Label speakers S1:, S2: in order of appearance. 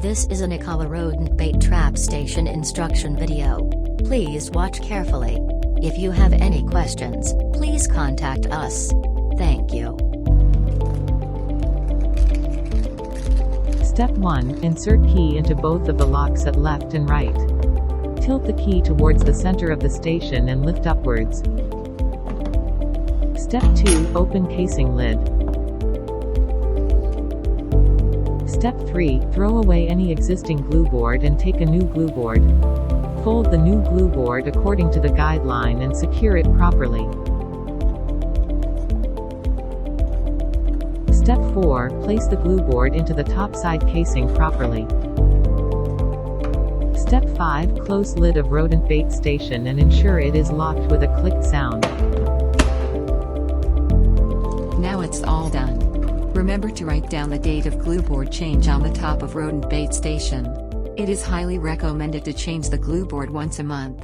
S1: This is an IKAWA rodent bait trap station instruction video. Please watch carefully. If you have any questions, please contact us. Thank you.
S2: Step 1. Insert key into both of the locks at left and right. Tilt the key towards the center of the station and lift upwards. Step 2. Open casing lid. Step 3. Throw away any existing glue board and take a new glue board. Fold the new glue board according to the guideline and secure it properly. Step 4. Place the glue board into the top side casing properly. Step 5. Close lid of rodent bait station and ensure it is locked with a click sound.
S3: Now it's all done. Remember to write down the date of glue board change on the top of rodent bait station. It is highly recommended to change the glue board once a month.